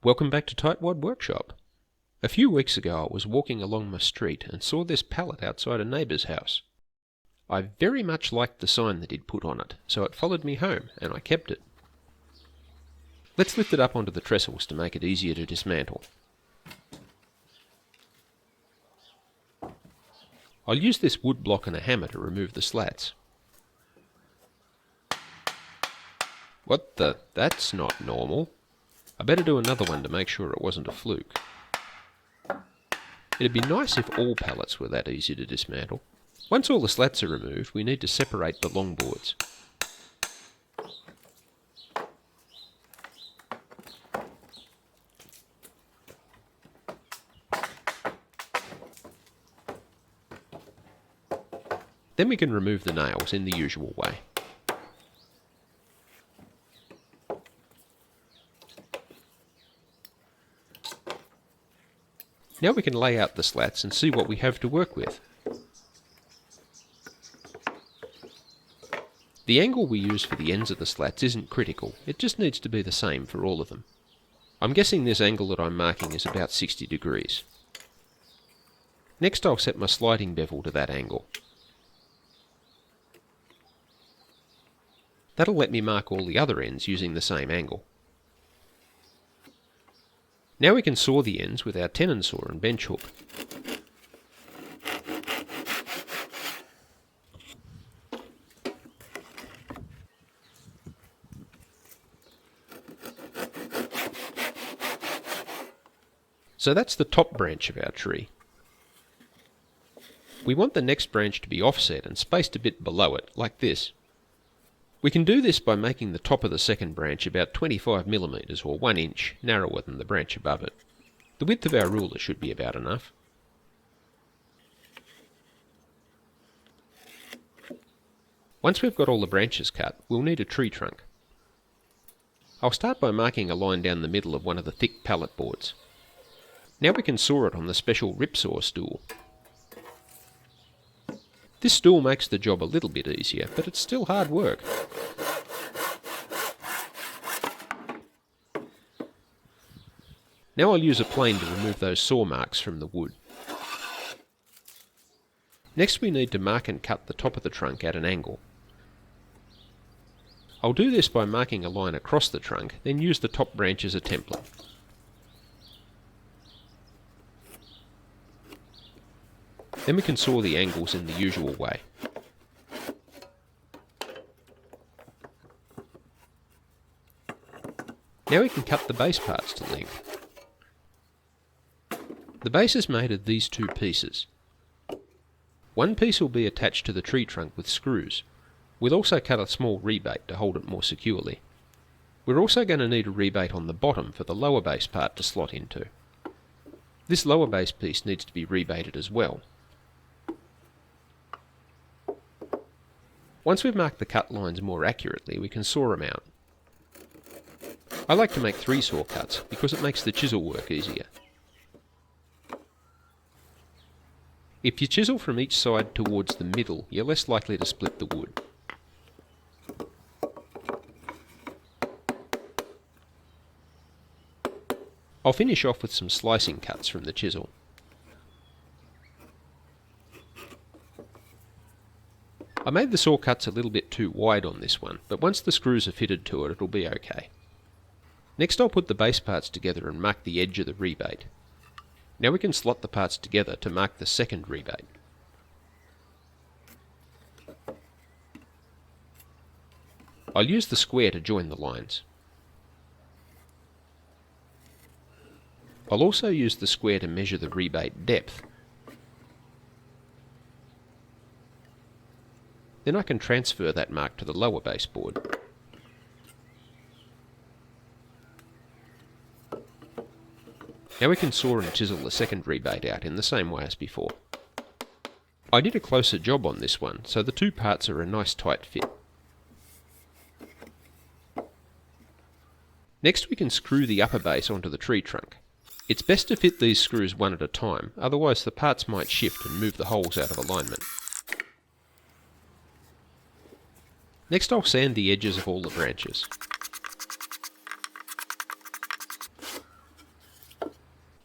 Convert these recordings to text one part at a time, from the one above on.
Welcome back to Tightwad Workshop. A few weeks ago I was walking along my street and saw this pallet outside a neighbour's house. I very much liked the sign that he'd put on it, so it followed me home and I kept it. Let's lift it up onto the trestles to make it easier to dismantle. I'll use this wood block and a hammer to remove the slats. What the? That's not normal. I better do another one to make sure it wasn't a fluke. It'd be nice if all pallets were that easy to dismantle. Once all the slats are removed, we need to separate the long boards. Then we can remove the nails in the usual way. Now we can lay out the slats and see what we have to work with. The angle we use for the ends of the slats isn't critical, it just needs to be the same for all of them. I'm guessing this angle that I'm marking is about 60 degrees. Next I'll set my sliding bevel to that angle. That'll let me mark all the other ends using the same angle. Now we can saw the ends with our tenon saw and bench hook. So that's the top branch of our tree. We want the next branch to be offset and spaced a bit below it, like this. We can do this by making the top of the second branch about 25mm or 1 inch narrower than the branch above it. The width of our ruler should be about enough. Once we've got all the branches cut, we'll need a tree trunk. I'll start by marking a line down the middle of one of the thick pallet boards. Now we can saw it on the special ripsaw stool. This stool makes the job a little bit easier, but it's still hard work. Now I'll use a plane to remove those saw marks from the wood. Next we need to mark and cut the top of the trunk at an angle. I'll do this by marking a line across the trunk, then use the top branch as a template. Then we can saw the angles in the usual way. Now we can cut the base parts to length. The base is made of these two pieces. One piece will be attached to the tree trunk with screws. We'll also cut a small rebate to hold it more securely. We're also going to need a rebate on the bottom for the lower base part to slot into. This lower base piece needs to be rebated as well. Once we've marked the cut lines more accurately, we can saw them out. I like to make 3 saw cuts because it makes the chisel work easier. If you chisel from each side towards the middle, you're less likely to split the wood. I'll finish off with some slicing cuts from the chisel. I made the saw cuts a little bit too wide on this one, but once the screws are fitted to it, it'll be okay. Next I'll put the base parts together and mark the edge of the rebate. Now we can slot the parts together to mark the second rebate. I'll use the square to join the lines. I'll also use the square to measure the rebate depth. Then I can transfer that mark to the lower baseboard. Now we can saw and chisel the second rebate out in the same way as before. I did a closer job on this one, so the two parts are a nice tight fit. Next we can screw the upper base onto the tree trunk. It's best to fit these screws one at a time, otherwise the parts might shift and move the holes out of alignment. Next I'll sand the edges of all the branches.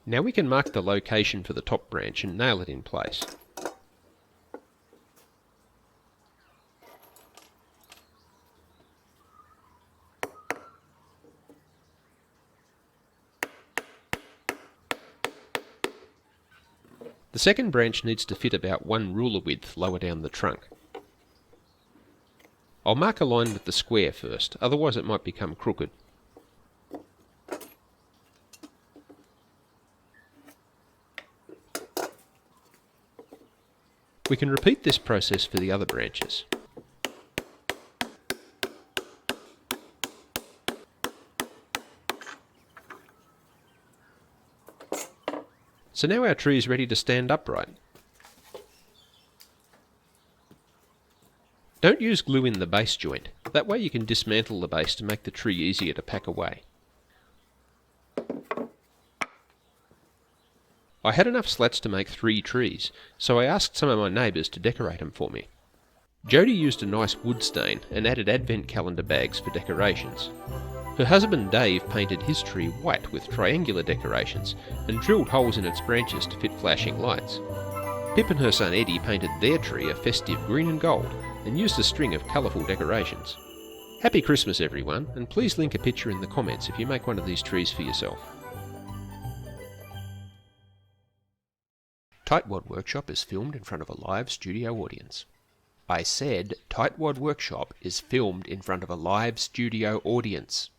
Now we can mark the location for the top branch and nail it in place. The second branch needs to fit about 1 ruler width lower down the trunk. I'll mark a line with the square first, otherwise it might become crooked. We can repeat this process for the other branches. So now our tree is ready to stand upright. Don't use glue in the base joint, that way you can dismantle the base to make the tree easier to pack away. I had enough slats to make 3 trees, so I asked some of my neighbours to decorate them for me. Jodie used a nice wood stain and added advent calendar bags for decorations. Her husband Dave painted his tree white with triangular decorations and drilled holes in its branches to fit flashing lights. Pip and her son Eddie painted their tree a festive green and gold and used a string of colourful decorations. Happy Christmas everyone, and please link a picture in the comments if you make one of these trees for yourself. Tightwad Workshop is filmed in front of a live studio audience. I said Tightwad Workshop is filmed in front of a live studio audience.